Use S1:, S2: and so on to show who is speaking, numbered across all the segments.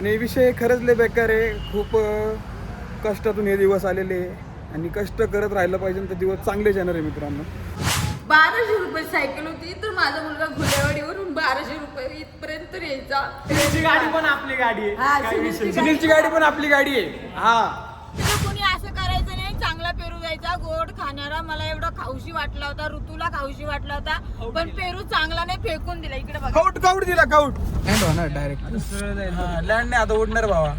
S1: आणि विषय खरंच लय बेकार आहे. खूप कष्टातून हे दिवस आलेले आहे आणि कष्ट करत राहिलं पाहिजे तर दिवस चांगलेच येणार आहे मित्रांनो.
S2: 1200 रुपये सायकल होती तर माझा मुलगा घोड्यावाडीवरून 1200 रुपये इथपर्यंत यायचा.
S1: सुनीलची गाडी पण आपली गाडी आहे.
S2: हा,
S1: काही विषय
S2: सुनीलची
S1: नाही. सुनीलची गाडी पण आपली गाडी आहे. हा
S2: तिथं कोणी असं करायचं नाही. चांगला पेरू द्यायचा, गोड खाणारा. मला एवढा खाऊशी वाटला होता, ऋतूला खाऊशी वाटला होता, पण पेरू चांगला नाही, फेकून दिला. इकडे बघा,
S1: काउट दिला काउट. लँड होणार डायरेक्ट. लँड नाही आता उडणार भावा.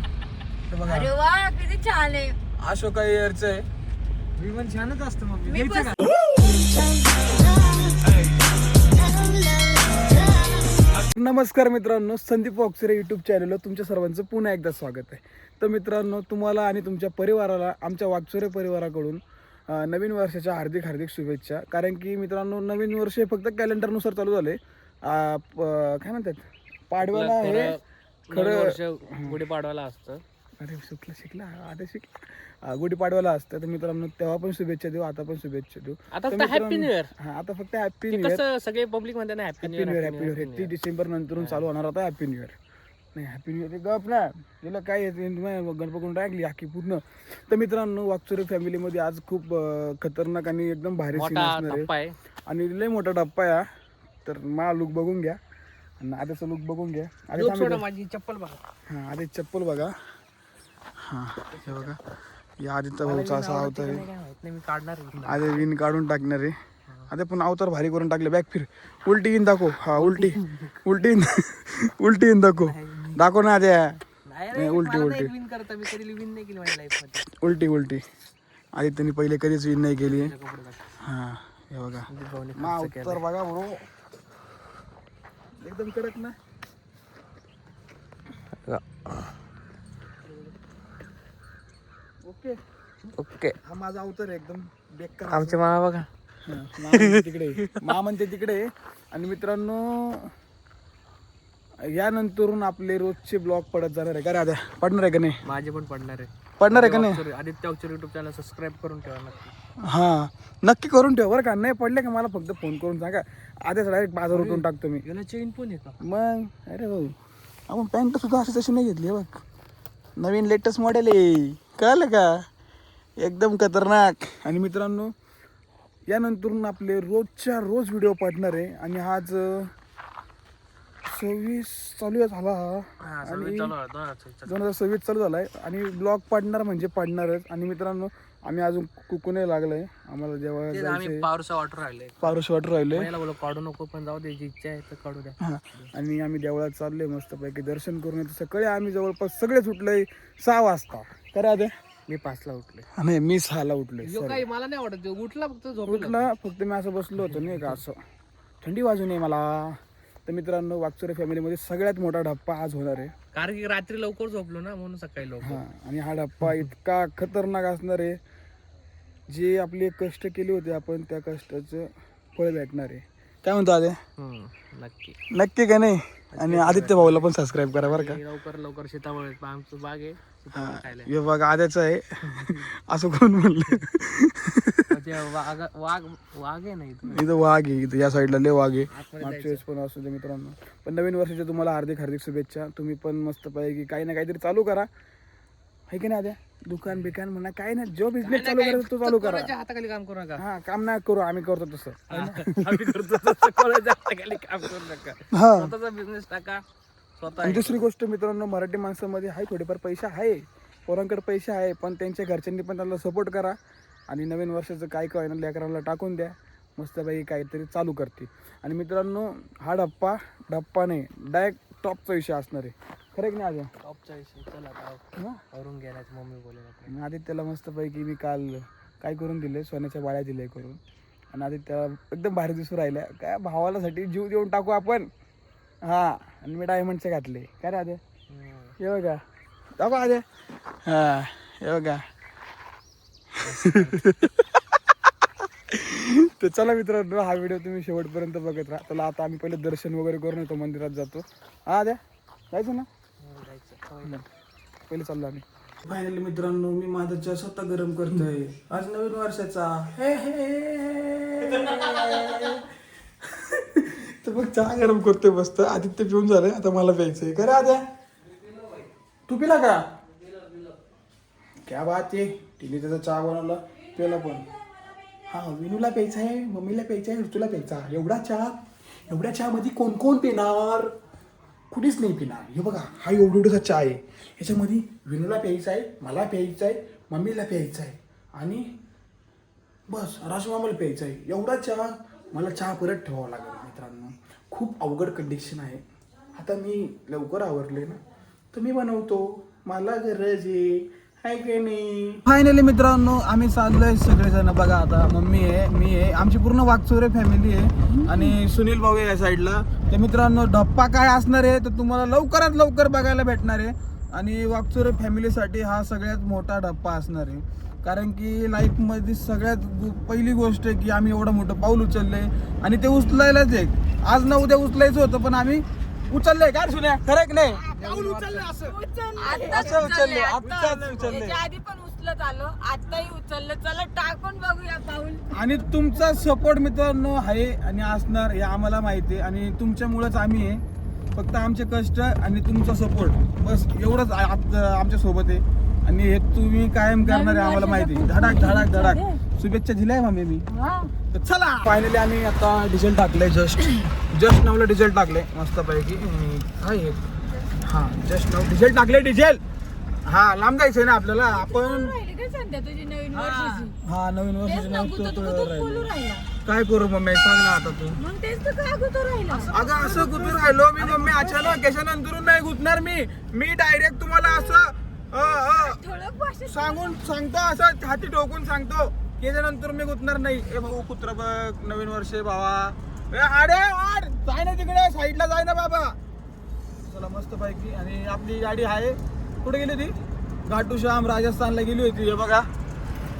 S1: बघा
S2: अरे वा किती छान आहे.
S1: अशोका एअरचं आहे. विमान छानच असतं मग.
S2: मी पण
S1: नमस्कार मित्रांनो, संदीप वाक्सरे यूट्यूब चॅनलवर तुमच्या सर्वांचं पुन्हा एकदा स्वागत आहे. तर मित्रांनो, तुम्हाला आणि तुमच्या परिवाराला आमच्या वाक्सरे परिवाराकडून नवीन वर्षाच्या हार्दिक हार्दिक शुभेच्छा. कारण की मित्रांनो, नवीन वर्ष हे फक्त कॅलेंडरनुसार चालू झाले. काय म्हणतात, पाडव्याला हे खरं
S3: गुढीपाडवाला असतं.
S1: अरे शिकला आता गुढीपाडव्याला असतं. तर मित्रांनो, तेव्हा पण शुभेच्छा देऊ, आता पण शुभेच्छा देऊ.
S3: आता फक्त हॅपी न्यू इयर.
S1: हा, आता फक्त हॅपी न्यू इयर.
S3: कसं सगळे पब्लिक म्हणतात ना happy new year.
S1: Happy new year 31 डिसेंबर नंतरून चालू होणार होता हॅपी न्यू इयर. नाही, हॅपी न्यू इयर गप ना, तिला काय गणपकडून टाकली आखी पूर्ण. तर मित्रांनो, वाक्सरे फॅमिलीमध्ये आज खूप खतरनाक आणि एकदम भारी सीन असणार आहे आणि लय मोठा डप्पा आहे. तर मा लुक बघून घ्या आणि आधीचा लुक बघून घ्या.
S3: माझी चप्पल बघा.
S1: हा, आधी चप्पल बघा. हा, हे बघा, या आधीचा भाऊचा असा अवतार आहे.
S3: मी काढणार
S1: आधी विन काढून टाकणार आहे. आता पण अवतार भारी करून टाकले. बॅक फिर, उलटी इन दाखव. हा, उलटी इन दाखव ना आद्या. उलटी
S3: विन करता मी कधी विन नाही केली माझ्या लाईफ मध्ये.
S1: उलटी आधी त्यांनी पहिले कधीच विन नाही केली. हा, हे बघा मा अवतार बघा बरो, एकदम कडक ना. Okay
S3: okay.
S1: हा माझा अवतार आहे एकदम बेकार.
S3: आमचे मामा बघा.
S1: मा म्हणते तिकडे. आणि मित्रांनो, यानंतरून आपले रोजचे ब्लॉग पडत जाणार आहे का राधा? पडणार आहे का नाही?
S3: माझे पण पडणार आहे.
S1: पडणार आहे का नाही?
S3: आदित्य वाक्सरे युट्यूब चॅनल सबस्क्राईब करून ठेवा नक्की.
S1: हा, नक्की करून ठेव बरं का. नाही पडले का मला फक्त फोन करून सांगा. आधीच डायरेक्ट बाजार उठून टाकतो मी.
S3: याला चेन पण आहे का
S1: मग? अरे भाऊ, आपण पॅन्ट सुद्धा अशी तशी नाही घेतली बघ. नवीन लेटेस्ट मॉडेल आहे, कळलं का? एकदम खतरनाक. आणि मित्रांनो, यानंतरून आपले रोजच्या रोज व्हिडिओ पडणार आहे. आणि आज 26 चालू झाला हा, आणि 2026 चालू झाला आहे आणि ब्लॉग पडणार म्हणजे पडणारच. आणि मित्रांनो, आम्ही अजून कुकू नाही लागलाय. आम्हाला जेव्हा
S3: पावसा वॉटर राहिले,
S1: पारोशी वाटर राहिले.
S3: बोला काढू नको, पण जाऊ द्यायची इच्छा आहे तर काढू द्या.
S1: हा, आणि आम्ही देवळात चाललोय मस्तपैकी दर्शन करून येतो. सकाळी आम्ही जवळपास सगळेच उठलोय 6 वाजता. करा दे.
S3: मी 5ला उठले.
S1: नाही, मी 6ला उठलोय.
S3: काही मला नाही आवडत उठला, फक्त
S1: उठला फक्त मी असं बसलो होतो नाही का, असं थंडी वाजू नये मला. तर मित्रांनो, वाक्सरे फॅमिलीमध्ये सगळ्यात मोठा डप्पा आज होणार आहे.
S3: कारण की रात्री लवकर झोपलो ना, म्हणून सकाळी लवकर.
S1: हा, आणि हा डप्पा इतका खतरनाक असणार आहे. जे आपले कष्ट केले होते आपण, त्या कष्टाचं फळ भेटणार आहे. काय म्हणतो आदे?
S3: नक्की
S1: नक्की का नाही? आणि आदित्य भाऊला पण सबस्क्राईब करा बरं का.
S3: लवकर सीताफळ आमचं बाग आहे, सीताफळ खायला.
S1: हे बघा आद्याचं आहे. असं कोण म्हणलं?
S3: वाघ आहे ना
S1: इथं वाघ आहे. इथं या साईडला लय वाघ आहे. मागच्या वेळेस पण असू दे मित्रांनो. पण नवीन वर्षाच्या तुम्हाला हार्दिक हार्दिक शुभेच्छा. तुम्ही पण मस्त पाहिजे काही ना काहीतरी चालू करा, है की नाही आद्या? दुकान बिकान म्हणा, काय ना, जो बिझनेस चालू करायचा तो चालू करा.
S3: हाताखाली काम करू नका.
S1: हा, काम नाही करू, आम्ही करतो तसं.
S3: आम्ही करतो तसं, कोणाच्या हाताखाली काम करू नका.
S1: हा,
S3: स्वतःचा बिझनेस टाका स्वतः.
S1: आणि दुसरी गोष्ट मित्रांनो, मराठी माणसामध्ये आहे थोडेफार पैसे आहे, पोरांकडे पैसे आहे, पण त्यांच्या घरच्यांनी पण त्यांना सपोर्ट करा. आणि नवीन वर्षाचं काय काय ना लेकरांना टाकून द्या, मस्तपैकी काहीतरी चालू करते. आणि मित्रांनो, हा डप्पा नाही, डायरेक्ट टॉपचा विषय असणार आहे. खरं की नाही? आधी
S3: टॉपचा विषय चला आता करून घ्यायचं. मम्मी बोलेल.
S1: आदित्यला मस्तपैकी मी काल काय करून दिले, सोन्याच्या बाळ्या दिले करून. आणि आदित्यला एकदम भारी दिसून राहिल्या. काय भावालासाठी जीव देऊन टाकू आपण. हा, आणि मी डायमंडचे घातले. काय रे आदे? हे बघा, दाखवा आदे. हा, हे बघा. तर चला मित्रांनो, हा व्हिडिओ तुम्ही शेवटपर्यंत बघत राहा. चला, आता आम्ही पहिले दर्शन वगैरे करून येतो, मंदिरात जातो. हा द्या, जायचं ना? पहिले चाललो आम्ही. फायनली मित्रांनो, मी माझा चहा स्वतः गरम करतोय. आज नवीन वर्षाचा तर मग चहा गरम करतोय मस्त. आदित्य पिऊन झालंय, आता मला प्यायचंय. खरं आद्या? तू पिला का? क्या बात आहे, तिने त्याचा चहा बनवला, पिला पण. हा, विनूला प्यायचा आहे, मम्मीला प्यायचा आहे, ऋतूला प्यायचा. एवढ्या चहामध्ये कोण कोण पिणार? कुणीच नाही पिणार. हे बघा, हा एवढा चहा आहे. ह्याच्यामध्ये विनूला प्यायचा आहे, मला प्यायचा आहे, मम्मीला प्यायचा आहे आणि बस राजमामाला प्यायचा आहे. एवढा चहा. मला चहा परत ठेवावा लागेल मित्रांनो. खूप अवघड कंडिशन आहे. आता मी लवकर आवरले ना तर मी बनवतो. मला गरज आहे की नाही. फायनली मित्रांनो आम्ही चाललोय सगळेजण. बघा आता मम्मी आहे, मी आहे, आमची पूर्ण वागचोरे फॅमिली आहे आणि सुनील भाऊ आहे या साईडला. तर मित्रांनो धप्पा काय असणार आहे तर तुम्हाला लवकरात लवकर बघायला भेटणार आहे. आणि वागचोरे फॅमिलीसाठी हा सगळ्यात मोठा धप्पा असणार आहे. कारण की लाईफमध्ये सगळ्यात पहिली गोष्ट आहे की आम्ही एवढं मोठं पाऊल उचललंय आणि ते उचलायलाच आहे. आज ना उद्या उचलायचं होतं पण आम्ही उचललंय. काय सुन्या, खरं की नाही? पाऊल उचललंय असं उचलले, आत्ताच उचलले.
S2: त्याच्या आधी पण उचलत आलो, आताही उचललं. चला टाकून बघूया पाऊल.
S1: आणि तुमचा सपोर्ट मित्रांनो आहे आणि असणार हे आम्हाला माहिती आहे आणि तुमच्यामुळेच आम्ही आहे. फक्त आमचे कष्ट आणि तुमचा सपोर्ट बस एवढंच आमच्या सोबत आहे आणि हे तुम्ही कायम करणार आहे आम्हाला माहिती. धडाक धडाक धडाक शुभेच्छा दिलाय मम्मी मी. तर चला फायनली आम्ही आता डिझेल टाकलंय. जस्ट नावला डिझेल टाकलंय मस्तपैकी. काय हा जस्ट नाव डिझेल टाकलंय. डिझेल हा लांब जायचंय ना आपल्याला. आपण
S2: तुझी नवीन वर्षाची
S1: हा नवीन
S2: तेच
S1: वर्षाची
S2: ना,
S1: नाव
S2: गुतत बोलू राहिला.
S1: काय करू मम्मी सांग ना आता तू.
S2: मग तेच तर काय गुतू राहिला.
S1: अगं असं गुतून राहिलो मी मम्मी. अचानक कशानंतरून नाही गुतणार मी डायरेक्ट तुम्हाला असं
S2: ठळक भाषेत
S1: सांगतो असं हाती ठोकून सांगतो की त्याच्यानंतर मी गुतणार नाही. ए भाऊ कुत्र बघ, नवीन वर्ष आहे भावा. आडे आड जाय ना तिकडे साईडला जाय ना बाबा. चला मस्त पैकी. आणि आपली गाडी आहे. कुठे गेली होती? घाटू श्याम राजस्थानला गेली होती. हे बघा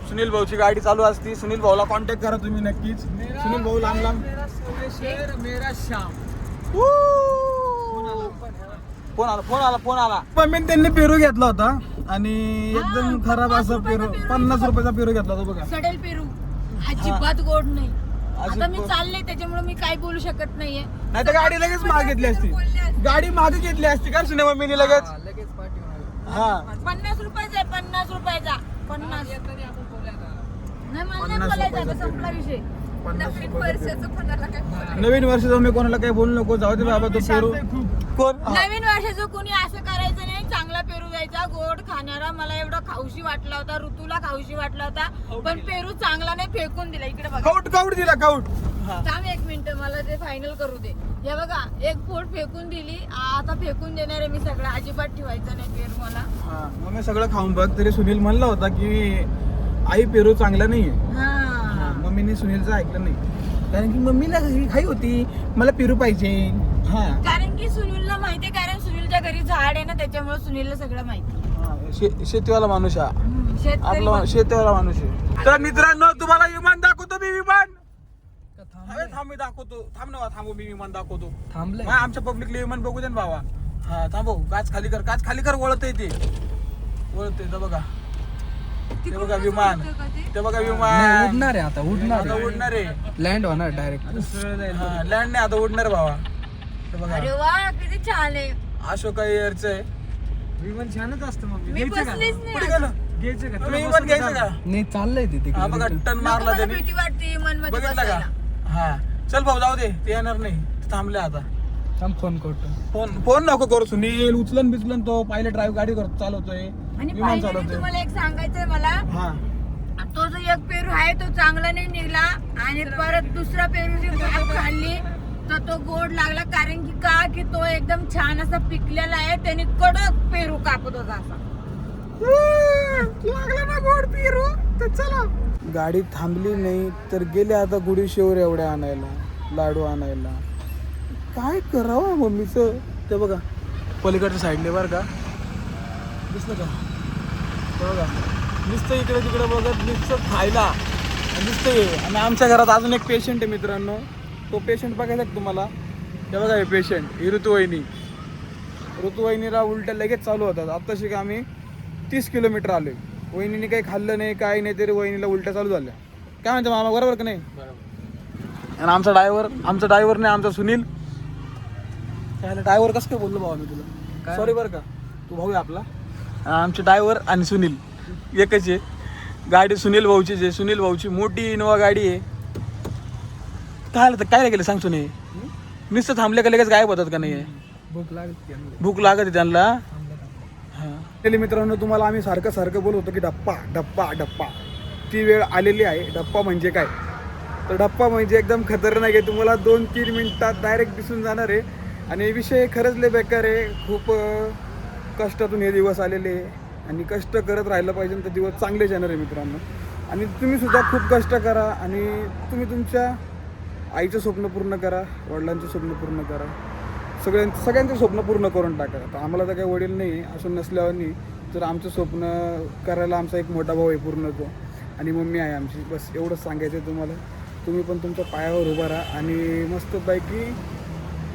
S1: सुनील भाऊची गाडी चालू असती. सुनील भाऊला कॉन्टॅक्ट करा तुम्ही नक्कीच. सुनील भाऊ लांब लांब
S3: मेरा श्याम.
S1: फोन आला मम्मीने त्यांनी पेरू घेतला होता आणि एकदम खराब असा पेरू. 50 रुपयाचा पेरू घेतला होता बघा.
S2: सडेल पेरू अजिबात गोड नाही. आता मी चालले त्याच्यामुळे मी काय बोलू शकत नाहीये.
S1: नाही तर गाडी लगेच मागे घेतली असती. गाडी मागे घेतली असती का सुने मम्मीने लगेच.
S3: लगेच पाठी
S1: हा
S2: 50 रुपयाचा आहे. 50 रुपयाचा 50 नाही मला नाही
S1: 50
S2: बोलायचं आता,
S1: रुपयाचा
S2: संपला विषय.
S1: 50
S2: नवीन वर्षाचं कोणाला काय बोलायचं.
S1: नवीन वर्षाचा मी कोणाला काही बोलू नको. जाऊ दे बाबा तो पेरू. कोण
S2: नवीन वर्षाचं कोणी असं करायचं नाही. चांगला पेरू द्यायचा, गोड खाणारा. मला एवढा खाऊशी वाटला होता, ऋतूला खाऊशी वाटला होता, पण पेरू चांगला नाही, फेकून दिला. इकडे बघा.
S1: काऊट दिला काऊट.
S2: थांब एक मिनिट, मला ते फायनल करू दे. हे बघा एक फोड फेकून दिली. आता फेकून देणार आहे मी सगळं. अजिबात ठेवायचं नाही पेरू मला.
S1: हा मग मी सगळं खाऊन बघ. तरी सुनील म्हणला होता की आई पेरू चांगला नाहीये.
S2: हा
S1: मम्मीने सुनीलचं ऐकलं नाही. कारण की मम्मीला घाई होती, मला पेरू पाहिजे. हा
S2: कारण की सुनीलला माहितीये, कारण सुनीलच्या घरी झाड आहे ना, त्याच्यामुळे सुनीलला सगळं माहिती.
S1: शेतीवाला माणूस हा
S2: शेतकरी
S1: आपला शेतीवाला माणूस आहे. तर मित्रांनो तुम्हाला विमान दाखवतो मी. विमान थांब मी दाखवतो. थांबू मी विमान दाखवतो.
S3: थांबले.
S1: आमच्या पब्लिकला विमान बघू दे ना भावा. हा थांबव. काच खाली कर वळत आहे ते. वळत आहे बघा. ते बघा विमान. ते बघा विमान
S3: उडणार आहे आता.
S1: उडणार आहे.
S3: लँड होणार डायरेक्ट.
S1: लँड नाही आता उडणार भावा. ते बघा
S2: अरे वा किती छान आहे.
S1: अशोका एअरचं आहे
S3: विमान छानच असतं मग.
S2: मी बसलीच
S1: कुठे
S2: नाही.
S1: गेलं?
S3: घ्यायचं का?
S1: तुम्ही विमान घ्यायचं का?
S3: नाही चाललंय ते
S1: हा बघा
S3: तिकडे.
S1: टन
S2: नको,
S1: मारला
S2: मला
S1: त्यांनी.
S2: भीती वाटते मनमध्ये
S1: बघितलं का?
S2: बसायला.
S1: हा चल भाऊ जाऊ दे. ते येणार नाही. ते थांबले आता.
S3: थांब फोन करतो.
S1: फोन नको करू सुनील. उचलन तो पायलट ड्राईव्ह गाडी करतो चालवतोय.
S2: आणि
S1: विमान
S2: पाहिजे
S1: चालवतोय.
S2: तुम्हाला एक सांगायचंय मला.
S1: हा
S2: तो जो एक पेरू आहे तो चांगला नाही निघला आणि परत दुसरा पेरू जी भाग खाल्ली तर तो गोड लागला. कारण की का की तो एकदम छान असा पिकलेला आहे. त्याने कडक पेरू कापत होता असा.
S1: लागला ना गोड पेरू. तर चला. गाडी थांबली नाही तर गेले आता गुढीशेवर एवढ्या आणायला, लाडू आणायला. काय करावं मम्मीचं. ते बघा पलीकडच्या साईडले बरं का दिसलं का? ते बघा नुसतं इकडे तिकडे बघत नुसतं खायला नुसतं. आणि आमच्या घरात अजून एक पेशंट आहे मित्रांनो. तो पेशंट बघायचा का तुम्हाला? हे बघा हे पेशंट ही ऋतुवाहिनीला उलट्या लगेच चालू होतात. आत्ताशी का आम्ही 30 किलोमीटर आलोय. वहिनीने काही खाल्लं नाही काही नाही तरी वहिनीला उलट्या चालू झाल्या. काय म्हणते मामा बरोबर का नाही? आणि आमचा ड्रायव्हर नाही आमचा सुनील. त्याला ड्रायव्हर कसं काय बोललो भाऊ मी तुला? सॉरी बरं का. तू भाऊ आहे आपला. आमचे ड्रायव्हर आणि सुनील एकच आहे. गाडी सुनील भाऊचीच आहे. सुनील भाऊची मोठी इनोवा गाडी आहे. काय गेलं सांग सुनील, नुसतं थांबले का लगेच गायब होतात का नाही? भूक लागत त्यांना. हां मित्रांनो, तुम्हाला आम्ही सारखं बोलत होतो की डप्पा डप्पा डप्पा. ती वेळ आलेली आहे. डप्पा म्हणजे काय, तर डप्पा म्हणजे एकदम खतरनाक आहे. तुम्हाला 2-3 मिनिटात डायरेक्ट दिसून जाणार आहे. आणि विषय खरंच लय बेकार आहे. खूप कष्टातून हे दिवस आलेले आहे आणि कष्ट करत राहिलं पाहिजे तर दिवस चांगलेच येणार आहे मित्रांनो. आणि तुम्ही सुद्धा खूप कष्ट करा आणि तुम्ही तुमच्या आईचं स्वप्न पूर्ण करा, वडिलांचं स्वप्न पूर्ण करा, सगळ्यांचं स्वप्न पूर्ण करून टाका. तर आम्हाला तर काही वडील नाही असून नसल्यावर तर आमचं स्वप्न करायला आमचा एक मोठा भाऊ आहे पूर्ण तो, आणि मम्मी आहे आमची. बस एवढंच सांगायचं आहे तुम्हाला. तुम्ही पण तुमच्या पायावर उभा राहा आणि मस्तपैकी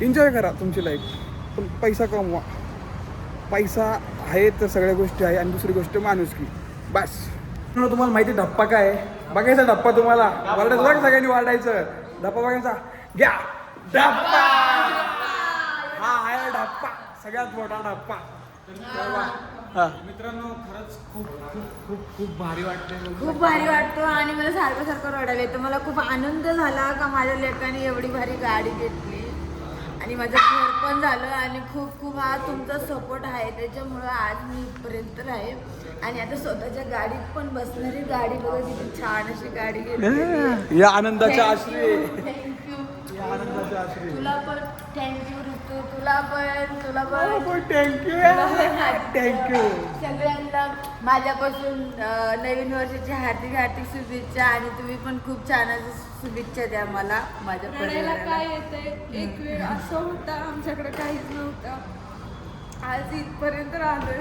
S1: एन्जॉय करा तुमची लाईफ. पण पैसा कमवा. पैसा आहे तर सगळ्या गोष्टी आहे. आणि दुसरी गोष्ट माणुसकी. बस. तुम्हाला माहिती धप्पा काय आहे? बघायचा धप्पा तुम्हाला वाढायचं बघा, सगळ्यांनी वाढायचं. धप्पा बघायचा, घ्या धप्पा. हा आहे धप्पा, सगळ्यात मोठा धप्पा. मित्रांनो खरंच खूप खूप खूप खूप भारी वाटतंय.
S2: खूप भारी वाटतो आणि मला सारखं रडायला येतं. मला खूप आनंद झाला का माझ्या लेकाने एवढी भारी गाडी घेतली आणि माझं घर पण झालं. आणि खूप खूप हा तुमचा सपोर्ट आहे, त्याच्यामुळं आज मी इथपर्यंत आहे. आणि आता स्वतःच्या गाडीत पण बसणारी गाडी बघा, किती छान अशी गाडी घेतली.
S1: या आनंदाच्या आश्रय.
S2: थँक्यू.
S1: आनंदाच्या आश्रय.
S2: तुला पण थँक्यू ऋतू. तुला पण
S1: थँक्यू.
S2: सगळ्यांना माझ्यापासून नवीन वर्षाची हार्दिक हार्दिक शुभेच्छा. आणि तुम्ही पण खूप छान शुभेच्छा द्या मला माझ्या परिवाराला.
S4: काय येते एक वेळ असं होता आमच्याकडे काहीच नव्हतं. आज इथपर्यंत राहिलोय.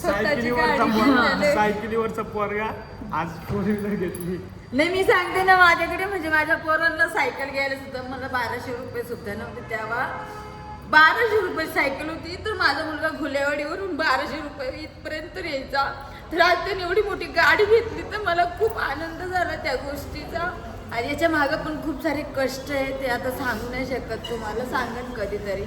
S4: स्वतःची गाडी घेतलेली.
S1: सायकलीवरचा पोरगा आज 4 व्हीलर घेतली.
S2: नाही मी सांगते ना, माझ्याकडे म्हणजे माझ्या पोरांना सायकल घ्यायला सुद्धा मला 1200 रुपये सुद्धा नव्हते तेव्हा. 1200 रुपये सायकल होती, तर माझा मुलगा घुलेवाडीवरून 1200 रुपये इथपर्यंत यायचा. तर आज त्याने एवढी मोठी गाडी घेतली, तर मला खूप आनंद झाला त्या गोष्टीचा. आणि याच्या मागं पण खूप सारे कष्ट आहे, ते आता सांगू नाही शकत तुम्हाला, सांगेन कधीतरी.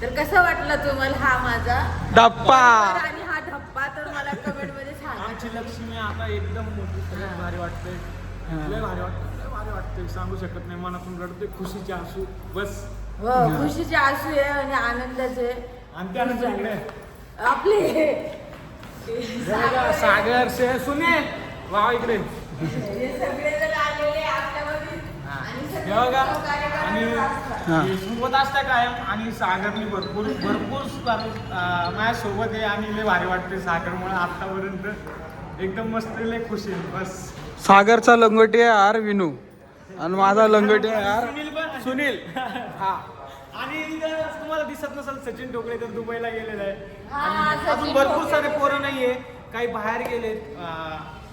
S2: तर कसा वाटला तुम्हाला हा माझा
S1: धप्पा
S2: आणि हा धप्पा, तर मला कमेंट मध्ये सांगा.
S5: आमची लक्ष्मी आता एकदम मोठी. सगळ्यात भारी वाटतंय. लय भारी वाटतंय. सांगू शकत नाही. मनातून रडते खुशीचे आसू. बस.
S2: हो, खुशीचे आसू आहे आणि आनंदाचे.
S5: आणि त्यानंतर इकडे
S2: आपले
S5: सागर सुने वा इकडे
S2: हे सगळे जण आलेले आपल्यामध्ये आणि सगळे
S5: हे बघा.
S2: सहकार्य असतात.
S5: आणि सोबत असता काय. आणि सागरनी भरपूर माझ्यासोबत आहे. आणि लय भारी वाटते सागरमुळे आतापर्यंत एकदम मस्त लय खुशी आहे. बस.
S1: सागरचा लंगोटी आहे आर विनू आणि माझा लंगोटी आहे यार सुनील.
S5: हा. आणि इथं तुम्हाला दिसत नसेल सचिन टोकरे तर दुबईला गेलेला आहे.
S2: हा,
S5: आणि
S2: सचिन
S5: अजून भरपूर
S2: टोकरे.
S5: सारे पोरं नाहीये, काही बाहेर गेलेत.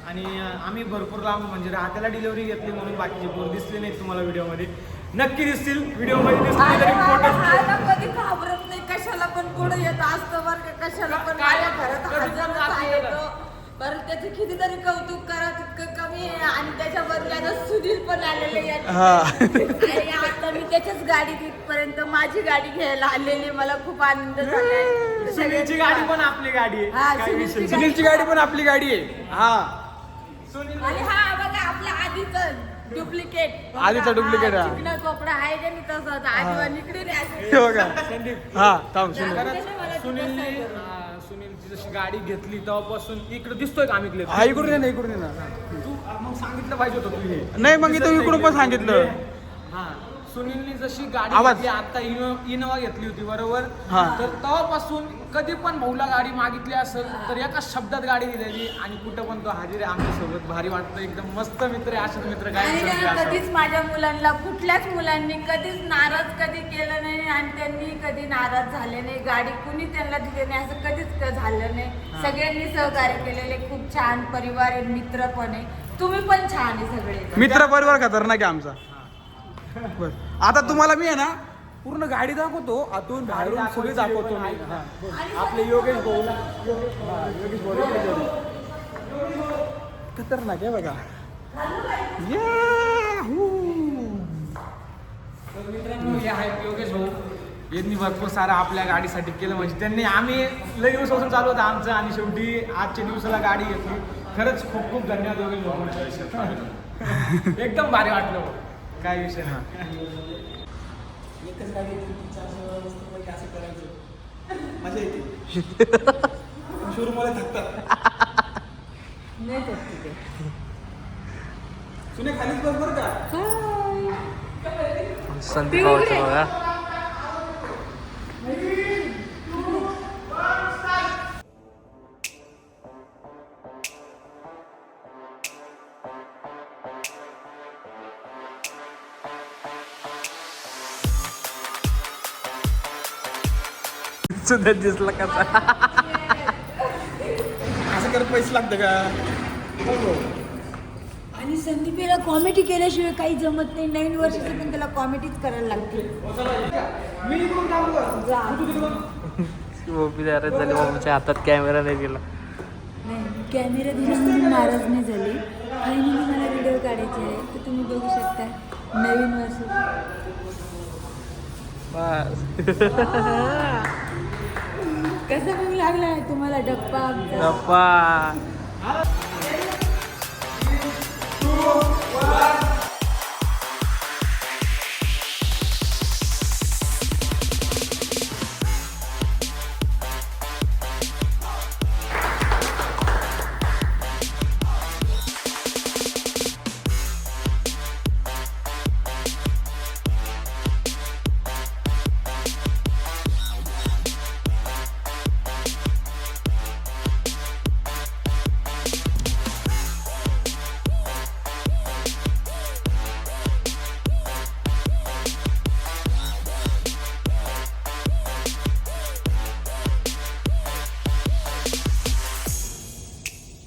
S5: आणि आम्ही भरपूर लांब म्हणजे राहत्याला डिलिव्हरी घेतली म्हणून बाकीचे पोर दिसले नाहीत तुम्हाला व्हिडिओमध्ये. नक्की दिसतील व्हिडिओमध्ये. दिसले तरी फोटो
S2: हा कधी घाबरत नाही, कशाला पण पुढे येत असतं बरं का, कशाला पण माझ्या घरात हजर येतो. बरं त्याचं कितीतरी कौतुक करा तितकं कमी आहे. आणि त्याच्या बदल्यानं सुनील पण आलेले आणि आता मी त्याच्याच गाडीत इथपर्यंत माझी गाडी घ्यायला आलेली. मला खूप आनंद झालाय.
S5: सुनीलची गाडी पण आपली गाडी
S2: हा,
S5: आहे. काही
S2: सुनीलची
S5: विषय
S1: सुनीलची गाडी पण आपली गाडी आहे. हा
S5: सुनील
S2: आणि हा बघा आपल्या आधीचं डुप्लिकेट.
S1: आधीचा duplicate, हा.
S2: चिकना कोपडा आहे का नाही तसंच आधी इकडे
S1: हे बघा.
S5: संदीप.
S1: हा थांब सुनील.
S5: सुनीलची जशी गाडी घेतली तेव्हापासून इकडे दिसतोय का आम्ही
S1: हा इकडून ये ना, इकडून ये ना.
S5: तू मग सांगितलं पाहिजे होतं तू हे.
S1: नाही मग इथं इकडून पण सांगितलं.
S5: हा. सुनीलनी जशी गाडी
S1: आवाज.
S5: घेतली आता इनोवा घेतली होती बरोबर.
S1: हा.
S5: तर तेव्हापासून कधी पण भाऊला गाडी मागितली असेल तर एका शब्दात गाडी दिलेली. आणि कुठं पण तो हाजीर आहे आमच्या सोबत. भारी वाटतं. एकदम मस्त मित्र आहे. असेच मित्र काय
S2: आणि
S5: विसरते
S2: त्यानं
S5: असं.
S2: कधीच माझ्या मुलांना कुठल्याच मुलांनी कधीच नाराज कधी केलं नाही आणि त्यांनी कधी नाराज झाले नाही. गाडी कुणी त्यांना दिली नाही असं कधीच झालं नाही. सगळ्यांनी सहकार्य केलेले. खूप छान परिवार आहे, मित्र पण आहे. तुम्ही पण छान आहे सगळे.
S1: मित्र परिवार खतरनाक आहे आमचा. बस आता तुम्हाला मी आहे ना पूर्ण गाडी दाखवतो, आतून बाहेरून सगळी दाखवतो मी. हा. आपले योगेश भाऊ. हा, योगेश भाऊ इकडे जाऊ. खतरनाक आहे बघा.
S5: तर मित्रांनो हे आहेत योगेश भाऊ. यांनी भरपूर सारं आपल्या गाडीसाठी केलं. म्हणजे त्यांनी आम्ही लई दिवसापासून चालू होतं आमचं आणि शेवटी आजच्या दिवसाला गाडी घेतली. खरंच खूप खूप धन्यवाद वगैरे. एकदम भारी वाटलं, काय विषय नाही. एकच गाडी असं करायचं मजा येते. शोरूमवाले थकतात.
S2: नाही थकते ते.
S5: सुने खालीच बस बरं का.
S3: संदीप भाऊचं बघा. सुद्धा दिसला कसा.
S5: असं करत पैसे लागतं का.
S2: आणि संदीपला कॉमेडी केल्याशिवाय काही जमत नाही. नवीन वर्षाचं पण त्याला कॉमेडीच करायला लागते.
S5: मी इकडून थांबलो का?
S2: जा.
S5: तू तिकडून.
S3: मम्मी नाराज झाली, मम्मीच्या हातात कॅमेरा नाही दिला.
S2: नाही कॅमेरा दिला म्हणून नाराज नाही झाली. फायनली मला व्हिडिओ काढायचे आहे तर तुम्ही बघू शकता. नवीन वर्ष कसा पण लागला आहे तुम्हाला डप्पा आमचा?
S3: गप्पा.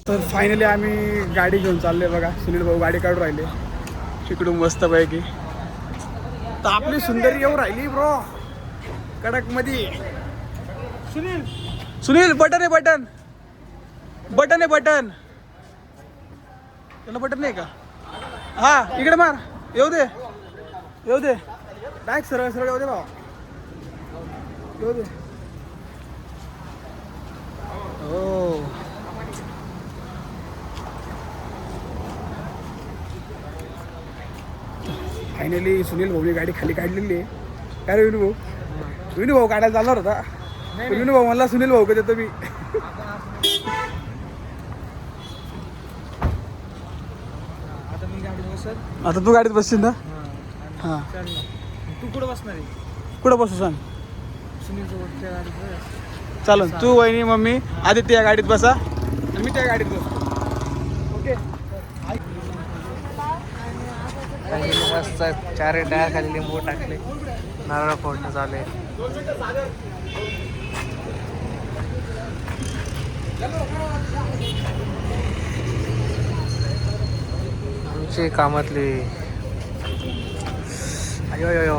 S1: तर फायनली आम्ही गाडी घेऊन चाललोय बघा. सुनील भाऊ गाडी काढून राहिले तिकडून मस्तपैकी. तर आपली सुंदरी येऊ राहिली ब्रो कडक मध्ये. सुनील सुनील बटन आहे, बटन बटन आहे, बटन त्याला बटन नाही का. हा इकडे मार. येऊ दे येऊ दे. डायरेक्ट सरळ सरळ येऊ दे भावा. येऊ दे. हो फायनली सुनील भाऊने गाडी खाली काढलेली आहे. काय रे विनू भाऊ. विनू भाऊ काढायला चालणार होता. विनू भाऊ म्हणला सुनील भाऊ का देतो मी.
S5: आता मी गाडी बसत.
S1: आता तू गाडीत बसशील ना. हां
S5: तू कुठं बसणार आहे.
S1: कुठं बसू सांग.
S5: सुनील सोबतच्या गाडीत.
S1: चालन तू वहिनी मम्मी आदित्य या गाडीत बसा आणि मी त्या गाडीत बसतो. ओके.
S3: मस्त 4 टायर खाली लिंबू टाकले, नारळ फोडणं चालू आहे. आमची कामातली. अयो यो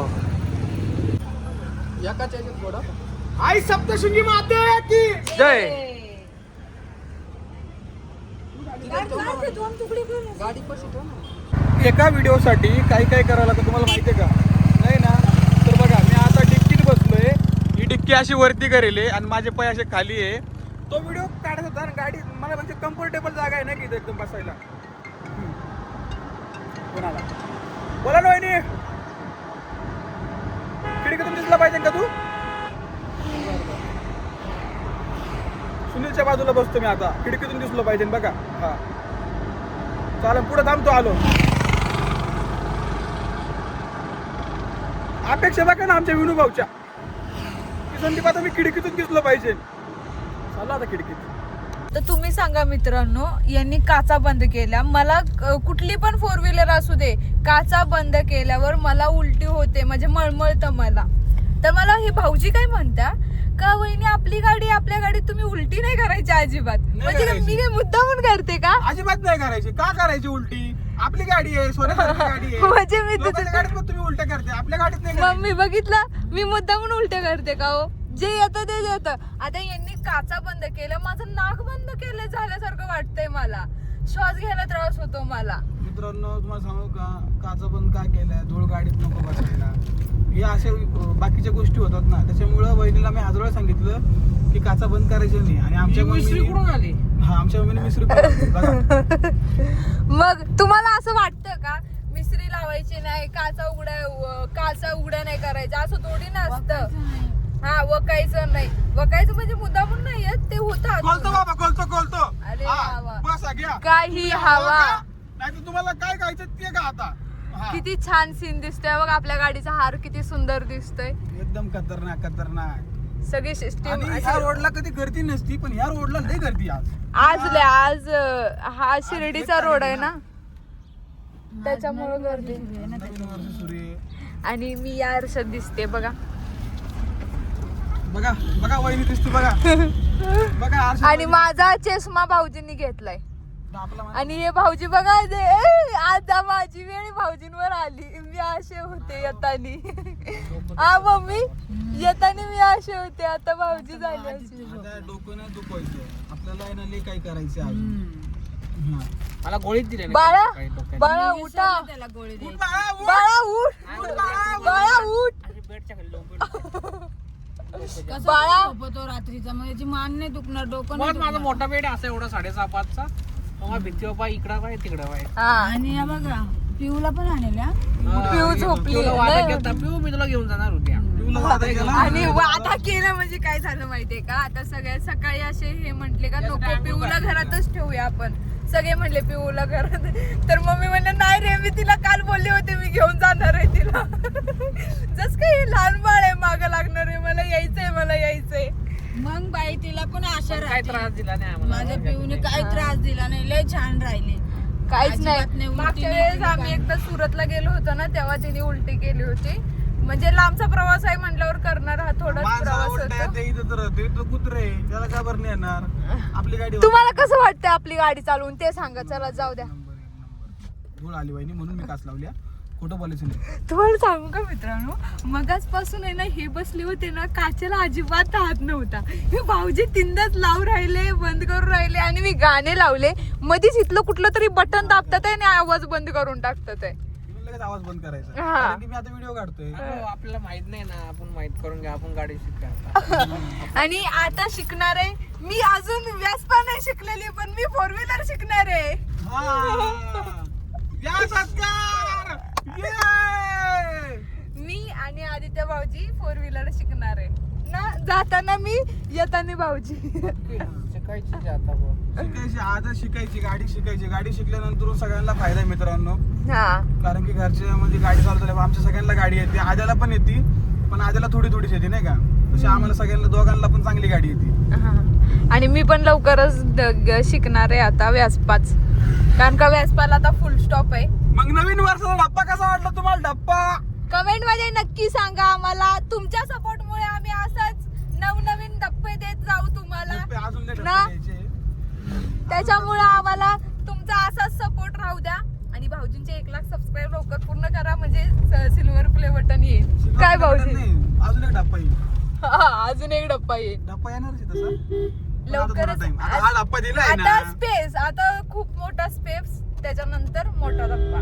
S5: आई सप्तशृंगी माते की
S3: जय.
S1: एका व्हिडिओसाठी काय काय करावं लागतं तुम्हाला माहिती आहे का. नाही ना. तर बघा मी आता डिक्कीत बसलोय. ही डिक्की अशी वरती करेल आहे आणि माझे पाय असे खाली आहे. तो व्हिडिओ काढत होता आणि गाडी मला म्हणजे कम्फर्टेबल जागा आहे ना की इथे एकदम बसायला. कोणाला बोला ना वहिनी. खिडकीतून दिसला पाहिजे का तू. सुनीलच्या बाजूला बसतो मी आता. खिडकीतून दिसलं पाहिजे बघा. हा चालेल पुढे थांबतो. आलो. अपेक्षा बघा ना आमच्या विनू भाऊच्या की संदीप आता मी खिडकीतून दिसलं पाहिजे. चालला आता खिडकीत.
S4: तर तुम्ही सांगा मित्रांनो, यांनी काचा बंद केल्या. मला कुठली पण 4 व्हीलर असू दे, काचा बंद केल्यावर मला उलटी होते, म्हणजे मळमळतं मला. तर मला ही भाऊजी काय म्हणता का वहिनी आपली गाडी आपल्या गाडीत तुम्ही उलटी नाही करायची अजिबात. म्हणजे मी काय मुद्दामून करते का.
S1: अजिबात नाही करायची. का करायची उलटी. आपली गाडी आहे, सोन्यासारखी गाडी आहे.
S4: म्हणजे मी
S1: लोकांच्या गाडीत पण तुम्ही उलट्या करते, आपल्या गाडीत नाही करायची.
S4: मम्मी बघितलं मी मुद्दामून उलट्या करते का हो. जे येतं ते येतं. आता यांनी काचा बंद केलं, माझं नाक बंद केलं झाल्यासारखं वाटतंय मला. श्वास घ्यायला त्रास होतो मला.
S1: मित्रांनो तुम्हाला सांगू का काचा पण काय केलंय. धूळ गाडीत नको बसायला. या अशा बाकीच्या गोष्टी होतात ना, त्याच्यामुळं वहिनीला मी आज वेळा सांगितलं की काचा बंद करायची नाही. आणि आमच्या मम्मीने आमच्या मम्मीने मिसरी बनवली. बघा.
S4: मग तुम्हाला असं वाटतं का मिसरी लावायची नाही, काचा उघड्या नाही करायचा, असं थोडी नसतं. हा, वकायचं नाही. वकायचं म्हणजे मुद्दामून नाही येत, ते होतं.
S1: कोलतो बाबा, कोलतो.
S4: अरे
S1: हा,
S4: वा.
S1: बसा घ्या.
S4: काही हवा.
S1: नाही तर तुम्हाला काय खायचं ते का आता. हा.
S4: किती छान सीन दिसतोय बघ, आपल्या गाडीचा हार किती सुंदर दिसतोय.
S1: एकदम खतरनाक.
S4: सगळी सिस्टीम
S1: आणि ह्या रोडला कधी गर्दी नसती, पण ह्या रोडला लय गर्दी आज.
S4: आज हा शिर्डीचा रोड आहे ना, त्याच्यामुळे गर्दी.
S1: नवीन वर्ष सुरू आहे.
S4: आणि मी या आरशात दिसते बघा.
S1: बघा वहिनी दिसते बघा. बघा आरशात
S4: आणि
S1: वहिनी.
S4: माझा चष्मा भाऊजींनी घेतलाय.
S1: आपला
S4: आणि हे भाऊजी बघा, आता माझी वेळ भाऊजींवर आली. मी असे होते येतानी. हा मम्मी, येतानी मी असे होते, आता भाऊजी झाले असे.
S1: आता डोकं नाही दुखवायचं आपल्याला, आहे ना लय काय करायचं अजून. हा.
S3: मला गोळीच दिले
S4: बाळा उठा.
S2: त्याला गोळी द्यायची.
S1: बाळा, उठ.
S4: बाळा उठ. बाळा उठ.
S2: कसं
S4: बाळा.
S2: झोपतो रात्रीचा, मग याची मान नाही दुखणार, डोकं नाही
S3: माझा
S2: दुखणार.
S3: मोठा बेड असा एवढा 6:30-5चा. मग भीती बाबा इकडं पाय तिकडं पाय.
S4: हा.
S2: आणि या बघा पिऊला पण आणल्या.
S4: पिऊ झोपली.
S3: पिऊला वादा केलता, पिऊ मी तुला घेऊन जाणार होत्या.
S1: तुला वादा केला?
S4: आणि वादा केलं म्हणजे काय झालं माहितीये का, आता सगळ्या सकाळी असे हे म्हटले का नको पिऊला घरातच ठेवूया आपण. सगळे म्हणले पिऊला घरात, तर मम्मी म्हणले नाही रे, मी तिला काल बोलले होते मी घेऊन जाणार आहे तिला. जस काही लहान बाळ आहे, मागं लागणार आहे, मला यायचंय.
S2: मग बाई तिला पण आशा
S3: काय
S2: राहते.
S3: त्रास दिला नाही आम्हाला.
S2: माझ्या पिऊने काय त्रास दिला नाही, लय छान राहिले.
S4: काहीच
S2: अजिबात
S4: नाही.
S2: नाही, उलटी
S4: मागच्या
S2: नाही,
S4: वेळेस
S2: काय.
S4: आम्ही एकदा सुरतला गेलो होतो ना, तेव्हा तिने उलटी केली होती. म्हणजे लांबचा प्रवास आहे म्हटल्यावर करणार हा थोडाच
S1: माणसं
S4: प्रवास
S1: आवडताय,
S4: होता.
S1: ते इथं तर ते तर कुत्रे आहे, त्याला काय बरं नाही येणार. आपली गाडी
S4: तुम्हाला कसं वाटतं आपली गाडी चालवून ते सांगा. चला जाऊ द्या.
S1: नंबर. धूळ आली वहिनी म्हणून मी काच लावल्या. खोटं बोलायचं नाही.
S4: तुम्हाला सांगू का मित्रांनो, मगाचपासून आहे ना हे बसले होते ना, काचेला अजिबात हात नव्हता. हे भाऊजी तीनदाच लावून राहिले, बंद करून राहिले, आणि मी गाणे लावले. मध्येच इथलं कुठलं तरी बटन दाबतात आहे आणि आवाज बंद करून टाकतात आहे.
S1: तुम्ही लगेच आवाज बंद करायचा,
S4: हा.
S1: कारण की मी आता व्हिडिओ काढतोय.
S3: हो, आपल्याला माहित नाही ना, आपण माहित करून घ्या, आपण गाडी शिकणार.
S4: आणि आता शिकणार आहे मी. अजून व्यासपा नाही शिकलेली, पण मी 4 व्हीलर शिकणार आहे.
S1: हा. या सत्कार. ये.
S4: मी आणि आदित्य भाऊजी 4 व्हीलर शिकणार आहे ना. जाताना मी, येताना भाऊजी.
S3: शिकायची आता बघ.
S1: शिकायची आजच शिकायची, गाडी शिकायची. गाडी शिकल्यानंतर सगळ्यांना फायदा आहे मित्रांनो.
S4: हा.
S1: कारण की घरच्या म्हणजे गाडी चालू झाली, आमच्या सगळ्यांना गाडी येते. आद्याला पण येते, पण आद्याला थोडीच येते नाही का. तशी आम्हाला सगळ्यांना दोघांना पण चांगली गाडी येते.
S4: हा. आणि मी पण लवकरच शिकणार आहे आता व्यासपाच, कारण का व्यासपाला आता फुल स्टॉप आहे.
S1: मग नवीन वर्षाचा डप्पा कसा वाटला तुम्हाला? डप्पा
S4: कमेंट मध्ये नक्की सांगा आम्हाला. तुमच्या सपोर्ट मुळे आम्ही असंच नवनवीन डप्पे देत जाऊ तुम्हाला
S1: अजून नाही
S4: ना.
S1: डप्पे द्यायचे.
S4: त्याच्यामुळे आम्हाला तुमचा असाच सपोर्ट राहू द्या. आणि भाऊजींचे 1 लाख सबस्क्राईब लवकर पूर्ण करा, म्हणजे सिल्वर प्ले बटन येईल. काय भाऊजी?
S1: नाही, अजून एक डप्पा येईल.
S4: अजून एक डप्पा येईल
S1: डप्पा येणारच आहे तसा.
S4: लवकरच.
S1: आता हा डप्पा दिलाय ना.
S4: आता स्पेस, आता खूप मोठा स्पेस, त्याच्यानंतर मोठा डप्पा.